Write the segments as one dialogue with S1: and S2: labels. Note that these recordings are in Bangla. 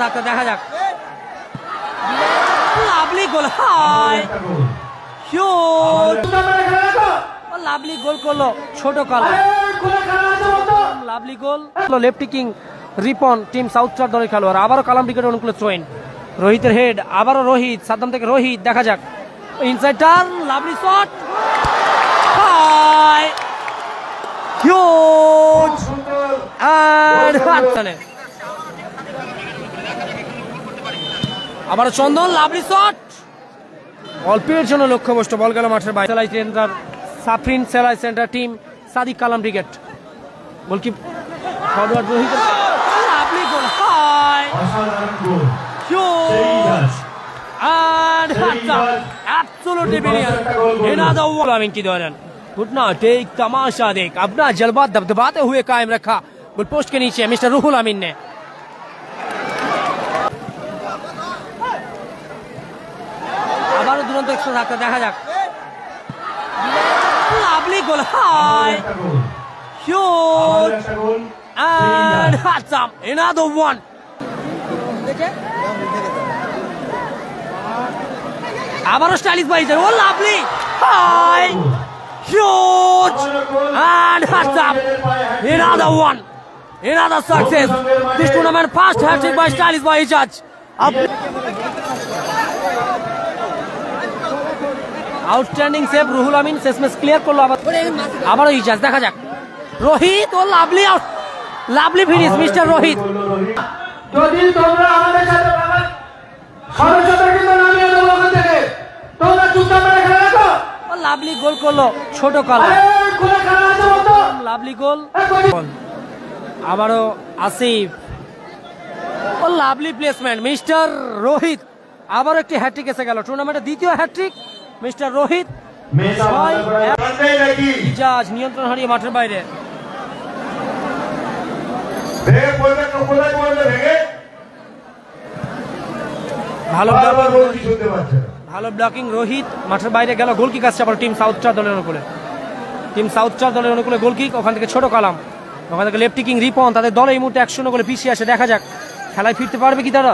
S1: ধাক্কা, দেখা যাক। Lovely goal, high huge, lovely goal করলো ছোট কালো, lovely goal. Left king Ripon team south চার দলের খেলোয়াড়, আবারও কালাম ক্রিকেট অনুকূলে থ্রোইন, রোহিতের হেড, আবারও রোহিত, সাদ্দাম থেকে রোহিত, দেখা যাক inside turn, lovely shot, high huge and আবারও চন্দন, লাভলি শট, অল্পের জন্য লক্ষ্যভ্রষ্ট, বল গেল মাঠের বাইরে। সেলাই সেন্টার সাফরিন সেলাই centre team Sadiq Kalam cricket, গোলকি forward Rohit, lovely goal, high huge and absolutely brilliant, another one। Amin की दौरान घुटना टेक तमाशा देख, अपना जलवा दबदबाते हुए कायम रखा, गोल पोस्ट के नीचे मिस्टर रुहुल अमीन ने। আবারও দুরন্ত এক্সট্রা ধাক্কা, দেখা যাক lovely goal, high huge and handsome, another one। আবারও স্টাইলিশ বাইজার, ও lovely, high huge and handsome, another one, another success, this tournament first hat-trick by stylish by Ijaz। Outstanding save Ruhul Amin, শেষমেশ ক্লিয়ার করলো আবারও ইজাজ, দেখা যাক Rohit, oh lovely out, lovely finish mister Rohit.
S2: যদি তোমরা আমাদের সাথে খরচটা কিন্তু নামিয়ে দেবো ওখান থেকে, তোমরা চুপচাপ করে খেলে রাখো।
S1: ও লাভলি গোল করলো ছোট কালো, লাভলি গোল। আবারও আসিফ, ও লাভলি প্লেসমেন্ট মিস্টার রোহিত, আবারও একটি হ্যাট্রিক এসে গেল, টুর্নামেন্টের দ্বিতীয় হ্যাট্রিক মিস্টার রোহিত। ইজাজ নিয়ন্ত্রণ হারিয়ে মাঠের বাইরে, ভালো ব্লকিং রোহিত, মাঠের বাইরে গেল, গোল কিক আসছে আবার টিম সাউথ চার দলের অনুকূলে, টিম সাউথ চার দলের অনুকূলে গোল কিক, ওখান থেকে ছোট কালাম, ওখান থেকে লেফট কিং রিপন, তাদের দল এই মুহূর্তে 1-0 গোলে পিছিয়ে আসে, দেখা যাক খেলায় ফিরতে পারবে কি তারা।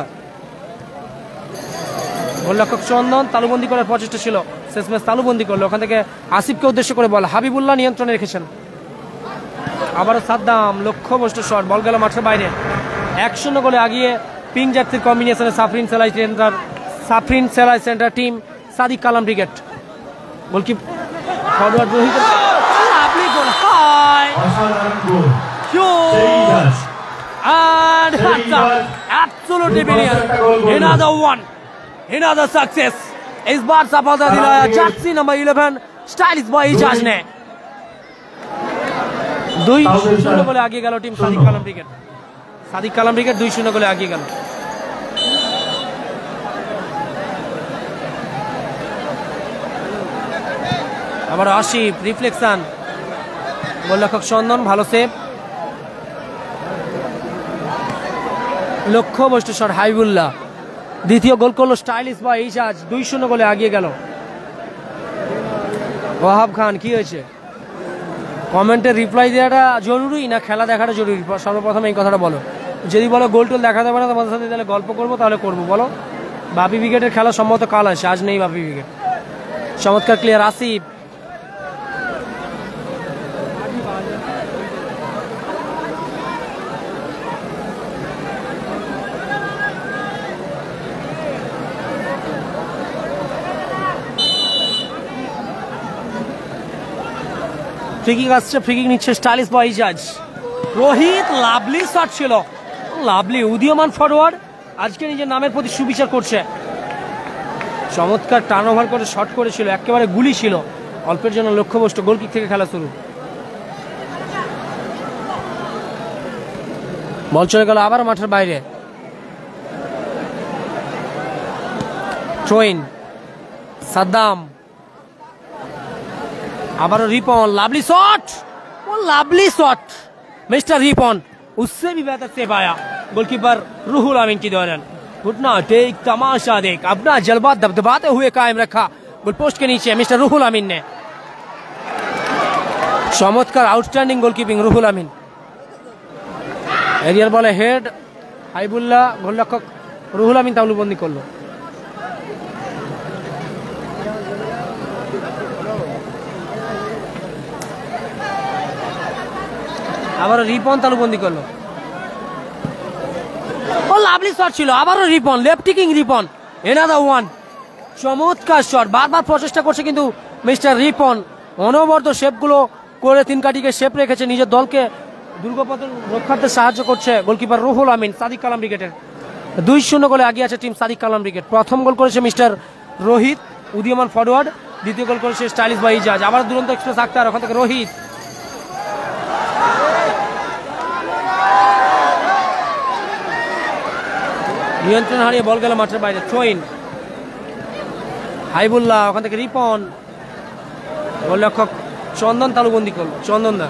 S1: গোলরক্ষক চন্দন তালুবন্দি করার প্রচেষ্টা ছিল, শেষমেশ তালুবন্দি করলো, ওখান থেকে আসিফকে উদ্দেশ্য করে বল, হাবিবুল্লাহ নিয়ন্ত্রণে রেখেছেন। আবারও সাদ্দাম লক্ষ্যভ্রষ্ট শট, বল গেল মাঠের বাইরে। 1-0 গোলে আগিয়ে পিং জার্সির কম্বিনেশনে সাফরিন সেলাই centre team Sadiq Kalam cricket, গোলকি forward Rohit, lovely goal, high huge and handsome, absolutely brilliant, another one, another success। इस बार सफलता दिलाया jersey number 11 stylish boy Ijaz ने। 2-0 গোলে আগিয়ে গেল team Sadiq Kalam cricket, Sadiq Kalam cricket 2-0 গোলে আগিয়ে গেল। আবার আসিফ রিফ্লেকশন, গোলরক্ষক চন্দন ভালো সেভ, লক্ষ্যভ্রষ্ট শট হাবিবুল্লাহ, দ্বিতীয় গোল করলো স্টাইলিশ বা ইজাজ, 2-0 গোলে আগিয়ে গেল। ওয়াহাব খান, কি হয়েছে? কমেন্টে রিপ্লাই দেওয়াটা জরুরি না খেলা দেখাটা জরুরি? সর্বপ্রথম এই কথাটা বলো। যদি বলো গোল টোল দেখা যাবে না তোমাদের সাথে, তাহলে গল্প করবো, তাহলে করবো। বলো বাপি উইকেটের খেলা সম্ভবত কাল আসে, আজ নেই বাপি উইকেট। চমৎকার ক্লিয়ার আসিফ, ফ্রিকিং আসছে, ফ্রিকিং নিচ্ছে স্টাইলিশ বয় ইজাজ। রোহিত লাভলি শট ছিল, লাভলি উদীয়মান ফরওয়ার্ড আজকে নিজের নামের প্রতি সুবিচার করছে, চমৎকার টার্ন ওভার করে শট করেছিল, একেবারে গুলি ছিল, অল্পের জন্য লক্ষ্যভ্রষ্ট, গোলকিক থেকে খেলা শুরু। বল চলে গেল আবার মাঠের বাইরে, থ্রোইন সাদ্দাম, আবারও রিপন, লাভলি शॉट, वो लवली शॉट मिस्टर रिपन, उससे भी बेहतर सेव आया गोलकीपर रुहुल अमीन की दौरान। घुटना टेक तमाशा देख, अपना जलवा दबदबाते हुए कायम रखा, गोल पोस्ट के नीचे मिस्टर रुहुल अमीन ने। चमत्कार आउटस्टैंडिंग गोलकीपिंग रुहुल अमीन। एरियर बॉले हेड हाइबुल्ला, गोलरक्षक রুহুল আমিন তালুবন্দি করলো। আবারও রিপন তালুবন্দি করলো। ও লাভলি শট ছিল, আবারও Ripon, left king Ripon, another one, চমৎকার শট। বারবার প্রচেষ্টা করছে কিন্তু মিস্টার রিপন অনবরত শেপগুলো করে তিন কাটিকে শেপ রেখেছে, নিজের দলকে দুর্গপথ রক্ষার্থে সাহায্য করছে গোলকিপার রুহুল আমিন সাদিক কালাম ব্রিগেডের। 2-0 গোলে এগিয়ে আছে টিম সাদিক কালাম ব্রিগেড। প্রথম গোল করেছে মিস্টার রোহিত, উদীয়মান ফরওয়ার্ড। দ্বিতীয় গোল করেছে স্টাইলিশ বা ইজাজ। আবার দুরন্ত এক্সপ্রেস আক্তার, ওখান থেকে রোহিত, নিয়ন্ত্রণ হারিয়ে বল গেল মাঠের বাইরে। থ্রোইন হাইবুল্লাহ, ওখান থেকে রিপন, গোলরক্ষক চন্দন তালুবন্দি করল। চন্দন দা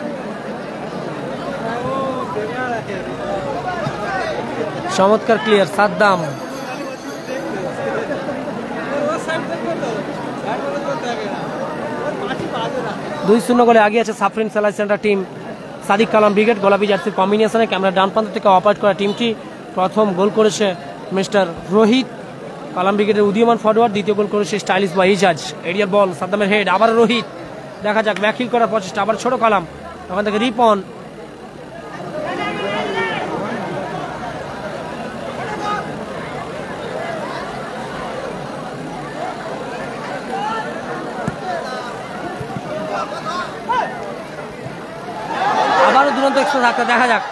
S1: চমৎকার ক্লিয়ার। সাদ্দাম, 2-0 গোলে এগিয়ে আছে সাফরিন সেলাই সেন্টার টিম সাদিক কালাম ব্রিগেড। গোলাপি জার্সির কম্বিনেশনে ক্যামেরা ডান প্রান্ত থেকে অপারেট করা টিমটি। প্রথম গোল করেছে মিস্টার রোহিত, কালাম ব্রিগেডের উদীয়মান ফরওয়ার্ড। দ্বিতীয় গোল করেছে স্টাইলিশ বা ইজাজ। এরিয়ার বল, সাদ্দামের হেড, আবার রোহিত, দেখা যাক ব্যাকহিল করার প্রচেষ্টা। আবার ছোট কালাম, ওখান থেকে রিপন, আবারও দুরন্ত এক্সট্রা থাকতে, দেখা যাক।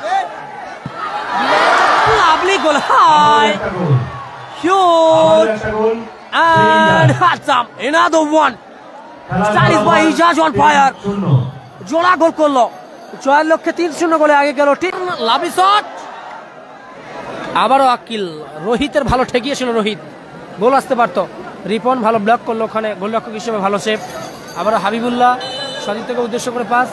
S1: Lovely goal, high huge and handsome, another one, stylish by Ijaz on fire, জোড়া গোল করলো। জয়ের লক্ষ্যে 3-0 গোলে আগে গেল টিম। লাভলি শট, আবারও আকিল, রোহিতের ভালো ঠেকিয়েছিল, রোহিত গোল আসতে পারতো। রিপন ভালো ব্লক করলো, ওখানে গোলরক্ষক হিসেবে ভালো সেভ। আবারও হাবিবুল্লাহ সতীর্থকে উদ্দেশ্য করে পাস,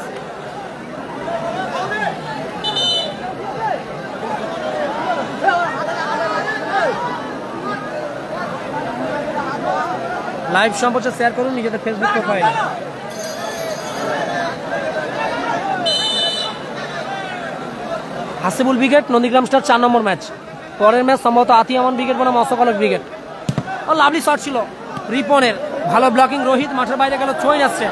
S1: লাইভ সম্প্রচার শেয়ার করুন নিজেদের Facebook profile. Hasibul brigade Nandigram star 4 নম্বর ম্যাচ। পরের ম্যাচ সম্ভবত আতিয়ামান ব্রিগেড বনাম অশোকলক ব্রিগেড। ও লাভলি শট ছিল রিপনের, ভালো ব্লকিং। রোহিত মাঠের বাইরে গেল, থ্রোইন আসছে।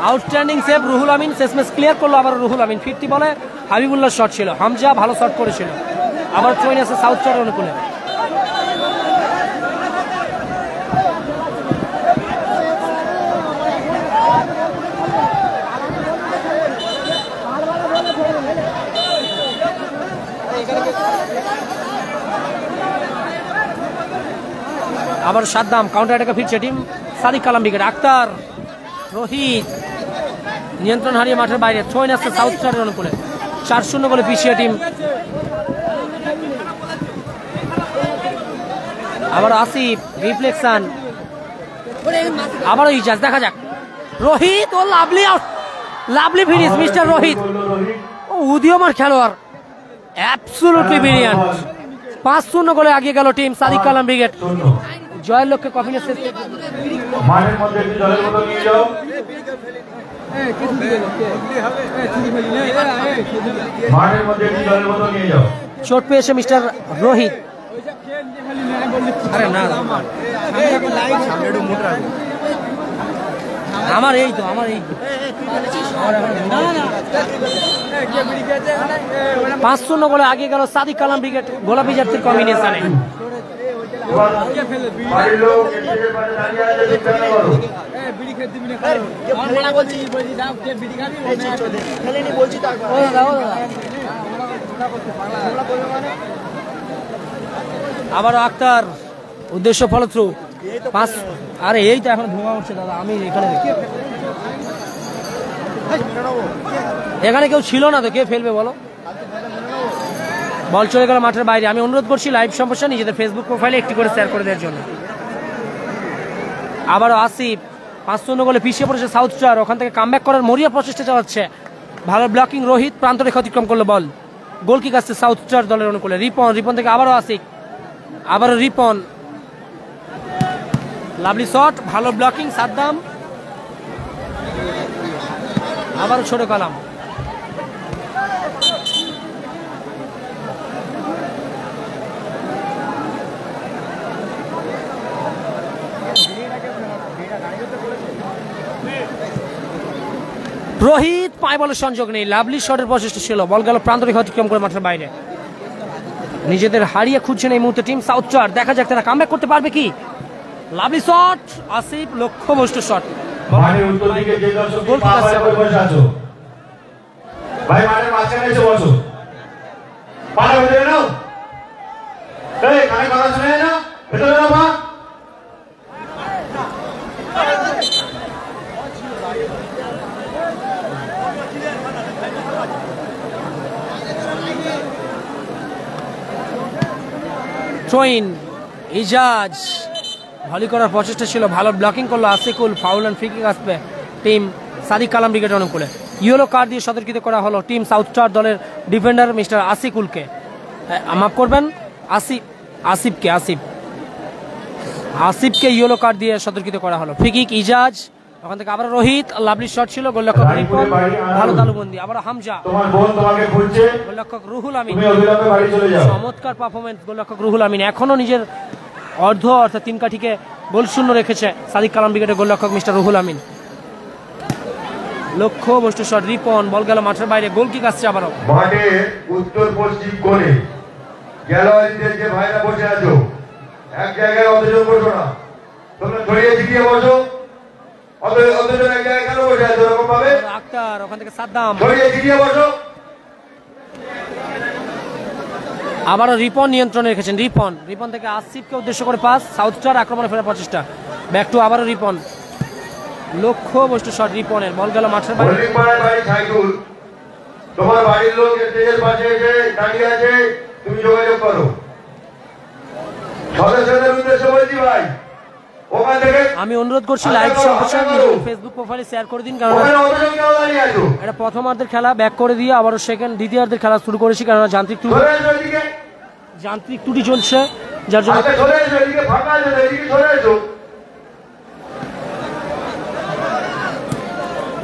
S1: আউটস্ট্যান্ডিং সেভ রুহুল আমিন, শেষমেশ ক্লিয়ার করলো আবার রুহুল আমিন। ফিরতি বলে হাবিবুল্লাহ শট ছিল, হামজা ভালো শট করেছিল। আবার থ্রোইন আছে সাউথ স্টার অনুকূলে। আবার সাদ্দাম, কাউন্টার অ্যাটাকে ফিরছে টিম সাদিক কালাম ব্রিগেড। আক্তার, রোহিত নিয়ন্ত্রণ হারিয়ে মাঠের বাইরে। থ্রোইন আসছে সাউথ স্টারের অনুকূলে। 4-0 গোলে পিছিয়ে টিম। আবার আসিফ, রিফ্লেকশন, আবারও ইজাজ, দেখা যাক। Rohit, oh lovely out, lovely finish mister Rohit. ও উদীয়মান খেলোয়াড়, অ্যাবসলিউটলি ব্রিলিয়ান্ট। 5-0 গোলে এগিয়ে গেল টিম সাদিক কালাম ব্রিগেড। জয়ের লক্ষ্যে কফিনের শেষ।
S2: মাঠের মধ্যে একটু জলের বোতল নিয়ে যাও। মাঠের মধ্যে একটু জলের বোতল নিয়ে যাও।
S1: চোট পেয়েছে মিস্টার রোহিত। আরে না, আমার এই তো, আমার এই 5-0 গোলে আগে গেল সাদিক কালাম ব্রিগেড গোলাপি জার্সির কম্বিনেশনে। আবারও আক্তার, উদ্দেশ্য ফলো থ্রু পাস। আরে এই তো এখন ধোঁয়া উঠছে দাদা, আমি এখানে কেউ ছিল না তো, কে ফেলবে বলো? বল চলে গেল মাঠের বাইরে। আমি অনুরোধ করছি লাইভ সম্প্রচার নিজেদের ফেসবুক প্রোফাইলে একটি করে শেয়ার করে দেওয়ার জন্য। আবারও আসিফ, 5-0 গোলে পিছিয়ে পড়েছে সাউথ স্টার। ওখান থেকে কামব্যাক করার মরিয়া প্রচেষ্টা চালাচ্ছে ভালো ব্লকিং রোহিত, প্রান্ত রেখা অতিক্রম করলো বল। গোল কিক আসছে সাউথ স্টার দলের অনুকূলে। রিপন থেকে আবারও আসিক, আবারও রিপন, লাভলি শট, ভালো ব্লকিং সাদ্দাম, আবারও ছোট কালাম। রোহিত পায় বলের সংযোগ নেই, লাভলি শটের প্রচেষ্টা ছিল, বল গেল প্রান্ত রেখা অতিক্রম করে মাঠের বাইরে। নিজেদের হারিয়ে খুঁজছেন এই মুহূর্তে টিম সাউথ স্টার, দেখা যাক তারা কামব্যাক করতে পারবে কি। লাভলি শট, আসিফ লক্ষ্যভ্রষ্ট শট।
S3: মাঠের উত্তর দিকে যে দর্শক
S1: গোল কিক আসছে আবার।
S3: বসে আছো ভাই, মাঠের মাঝখানে এসে বসো, পাড়া ভিতরে নাও, এই কানে কথা শুনে নাও, ভেতরে নাও পা।
S1: ট্রোইন, ইজাজ ভলি করার প্রচেষ্টা ছিল, ভালো ব্লকিং করলো আসিকুল, ফাউল অ্যান্ড ফ্রি কিক আসবে টিম সাদিক কালাম ব্রিগেড অনুকূলে। ইয়েলো কার্ড দিয়ে সতর্কিত করা হলো টিম সাউথ স্টার দলের ডিফেন্ডার মিস্টার আসিকুলকে, মাফ করবেন আসিফকে ইয়েলো কার্ড দিয়ে সতর্কিত করা হলো। ফ্রি কিক ইজাজ, ওখান থেকে আবার রোহিত, লাভলি শট ছিল, গোলরক্ষক রিপন, ভালো তালুবন্দি, আবার হামজা,
S3: তোমার বোন তোমাকে খুঁজছে,
S1: গোলরক্ষক রুহুল আমিন,
S3: তুমি অবিলম্বে বাড়ি চলে যাও।
S1: চমৎকার পারফরমেন্স গোলরক্ষক রুহুল আমিন, এখনো নিজের অর্থাৎ 3 কাঠিকে গোল শূন্য রেখেছে সাদিক কালাম ব্রিগেডের গোলরক্ষক মিস্টার রুহুল আমিন। লক্ষ্যভ্রষ্ট শট, রিপন, বল গেল মাঠের বাইরে, গোল কিক আসছে আবারও।
S3: মাঠের উত্তর পশ্চিম কোণে গ্যালারিদের যে ভাইরা বসে আছো, এক জায়গায় অতজন বসো না, তোমরা ছড়িয়ে ছিটিয়ে বসো, অতজন এক জায়গায় কেন বসে আছো এরকম ভাবে?
S1: আক্তার, ওখান থেকে সাদ্দাম,
S3: ছড়িয়ে ছিটিয়ে বসো।
S1: আবারও রিপন নিয়ন্ত্রণে রেখেছেন, রিপন থেকে আসিফকে উদ্দেশ্য করে পাস, সাউথ স্টার আক্রমণে ফেরার প্রচেষ্টা, ব্যাক টু আবারও রিপন, লক্ষ্যভ্রষ্ট শট রিপনের, বল গেল মাঠের বাইরে।
S3: হোল্ডিং পাড়ার বাড়ি সাইকুল, তোমার বাড়ির লোক স্টেজের পাশে এসে দাঁড়িয়ে আছে, তুমি যোগাযোগ করো। সদস্যদের উদ্দেশ্যে বলছি ভাই, ওখান থেকে
S1: আমি অনুরোধ করছি লাইভ সম্প্রচার ফেসবুক প্রোফাইলে শেয়ার করে দিন, কারণ
S3: ওখানে অতজন কেন দাঁড়িয়ে আছো?
S1: এটা প্রথমার্ধের খেলা, ব্যাক করে দিয়ে আবারও দ্বিতীয়ার্ধের খেলা শুরু করেছি, কারণ যান্ত্রিক
S3: চলে এসো এদিকে,
S1: ত্রুটি চলছে, যার জন্য
S3: আচ্ছা চলে এসো এদিকে, ফাঁকা আছে তো, এদিকে চলে এসো।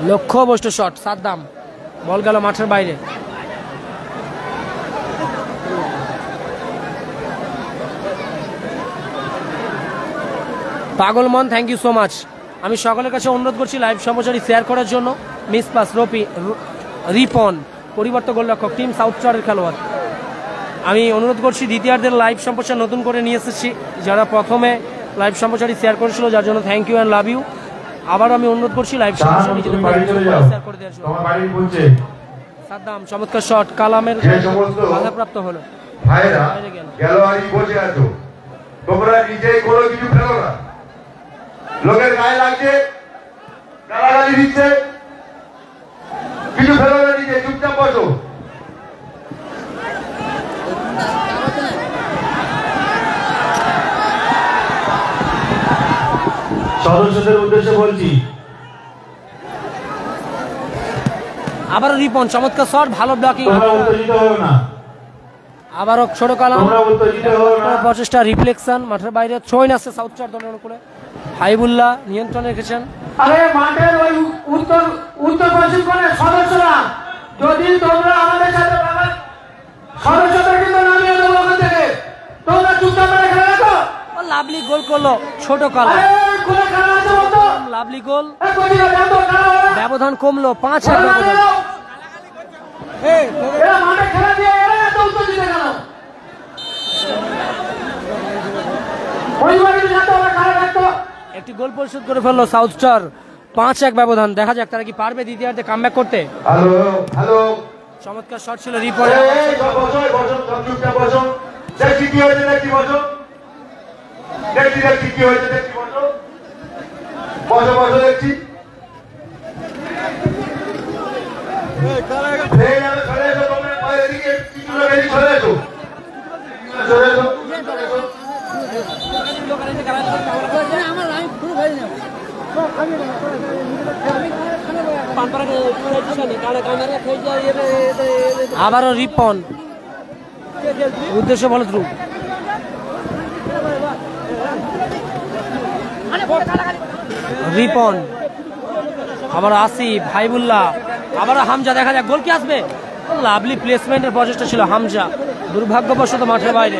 S1: লক্ষ্যভ্রষ্ট শট সাদ্দাম, বল গেল মাঠের বাইরে। পাগলমন, থ্যাংক ইউ সো মাচ। আমি সকলের কাছে অনুরোধ করছি লাইভ সম্প্রচারী শেয়ার করার জন্য। মিস পাস রিপন, পরিবর্তন গোলরক্ষক টিম সাউথ স্টারের খেলোয়াড়। আমি অনুরোধ করছি দ্বিতীয়ার্ধের লাইভ সম্প্রচার নতুন করে নিয়ে এসেছি, যারা প্রথমে লাইভ সম্প্রচারী শেয়ার করেছিল, যার জন্য thank you and love you. আবার আমি অনুরোধ করছি লাইভ সম্প্রচার নিজেদের শেয়ার করে দেওয়ার জন্য। সাদ্দাম, চমৎকার শট, কালামের বাধাপ্রাপ্ত হলো।
S3: ভাইরা গ্যালারি বসে আছো, তোমরা নিজেই কোনো কিছু ফেলো না, লোকের গায়ে লাগছে, গালাগালি দিচ্ছে, কিছু ফেলো না, নিজে চুপচাপ বসো। সদস্যদের উদ্দেশ্যে বলছি,
S1: আবারও রিপন, চমৎকার শট, ভালো ব্লকিং,
S3: তোমরা উত্তেজিত হও না,
S1: আবারও ছোট কালাম,
S3: তোমরা উত্তেজিত হও না।
S1: প্রচেষ্টা, রিফ্লেকশন, মাঠের বাইরে থ্রোইন আসছে সাউথ স্টার দলের অনুকূলে। হাইবুল্লাহ নিয়ন্ত্রণে রেখেছেন।
S2: আরে মাঠের ওই উত্তর পশ্চিম কোণের সদস্যরা, যদি তোমরা আমাদের সাথে সদস্যদের কিন্তু নামিয়ে দেবো ওখান থেকে, তোমরা চুপচাপ মেরে খেলে রাখো।
S1: লাভলি গোল করলো ছোট কালাম,
S2: আরে কোনে খেলা আছে বলতো?
S1: লাভলি গোল,
S2: এই কোচিরা জানতো খেলা হবে?
S1: ব্যবধান কমলো 5-1
S2: খেলা
S1: ব্যবধান।
S2: দাও। এরা মাঠে খেলা দিয়ে এরা এত উত্তেজিত কেন? পরিবারের সাথে ওরা খেলা রাখতো।
S1: একটি গোল পরিশোধ করে ফেললো সাউথ স্টার, 5-1 ব্যবধান। দেখা যাক তারা কি পারবে দ্বিতীয়ার্ধে কামব্যাক করতে।
S3: হ্যালো হ্যালো,
S1: চমৎকার শট ছিল রিপনের,
S3: এই সব বসো, বসো, সব চুপচাপ বসো, দেখছি কি হয়েছে, দেখছি বসো, দেখছি কি হয়েছে, দেখছি বসো, বসো বসো, দেখছি চলে এসো, তোমরা এদিকে কিছু লোক এদিকে চলে এসো, চলে এসো।
S4: আমার
S1: আবারও রিপন, উদ্দেশ্য ভালো থ্রু। রিপন, আবার আসিফ, হাইবুল্লাহ, আবার হামজা, দেখা যাক গোল কি আসবে। লাভলি প্লেসমেন্টের প্রচেষ্টা ছিল হামজা, দুর্ভাগ্যবশত মাঠের বাইরে।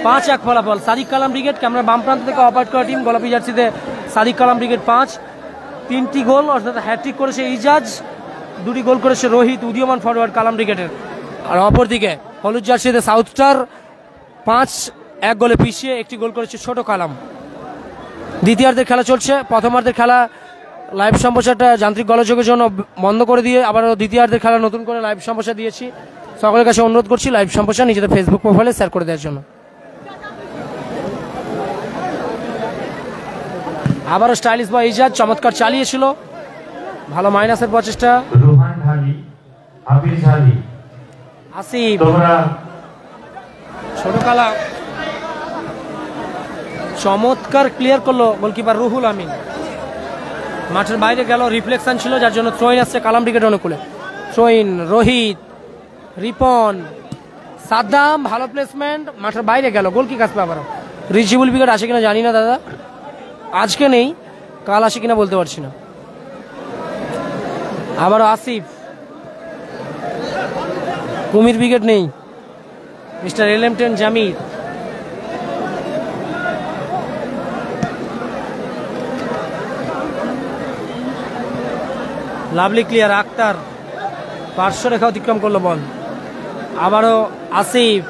S1: 5-1 ফলাফল। সাদিক কালাম ব্রিগেড, ক্যামেরা বাম প্রান্ত থেকে অপারেট করা টিম গোলাপি জার্সিতে সাদিক কালাম ব্রিগেড 5, 3টি গোল অর্থাৎ হ্যাট্রিক করেছে ইজাজ, 2টি গোল করেছে রোহিত, উদীয়মান ফরওয়ার্ড কালাম ব্রিগেডের। আর অপরদিকে হলুদ জার্সিতে সাউথ স্টার 5-1 গোলে পিছিয়ে, 1টি গোল করেছে ছোট কালাম। দ্বিতীয়ার্ধের খেলা চলছে। প্রথমার্ধের খেলা লাইভ সম্প্রচারটা যান্ত্রিক গোলযোগের জন্য বন্ধ করে দিয়ে আবার দ্বিতীয়ার্ধের খেলা নতুন করে লাইভ সম্প্রচার দিয়েছি। সকলের কাছে অনুরোধ করছি লাইভ সম্প্রচার নিজেদের ফেসবুক প্রোফাইলে শেয়ার করে দেওয়ার জন্য। আবারও স্টাইলিশ বয় ইজাজ চমৎকার চালিয়েছিল, ভালো মাইনাসের প্রচেষ্টা।
S4: রোহান ঢালি, আবির ঢালি,
S1: আসিফ,
S4: তোমরা
S1: ছোট কালা চমৎকার ক্লিয়ার করলো গোলকিপার রুহুল আমিন। মাঠের বাইরে গেল, রিফ্লেকশন ছিল যার জন্য থ্রোইন আসছে কালাম ব্রিগেড অনুকূলে। থ্রোইন, রোহিত, রিপন, সাদ্দাম, ভালো প্লেসমেন্ট, মাঠের বাইরে গেল, গোল কি আসবে আবারও। রিজিবুল ব্রিগেড আসে কিনা জানি না দাদা, আজকে নেই, কাল আসে কিনা বলতে পারছি না। আবারও আসিফ, কুমির ব্রিগেড নেই, মিস্টার এলএম10 জামির, লাভলি ক্লিয়ার, আক্তার পার্শ্ব রেখা অতিক্রম করলো বল। আবারও আসিফ,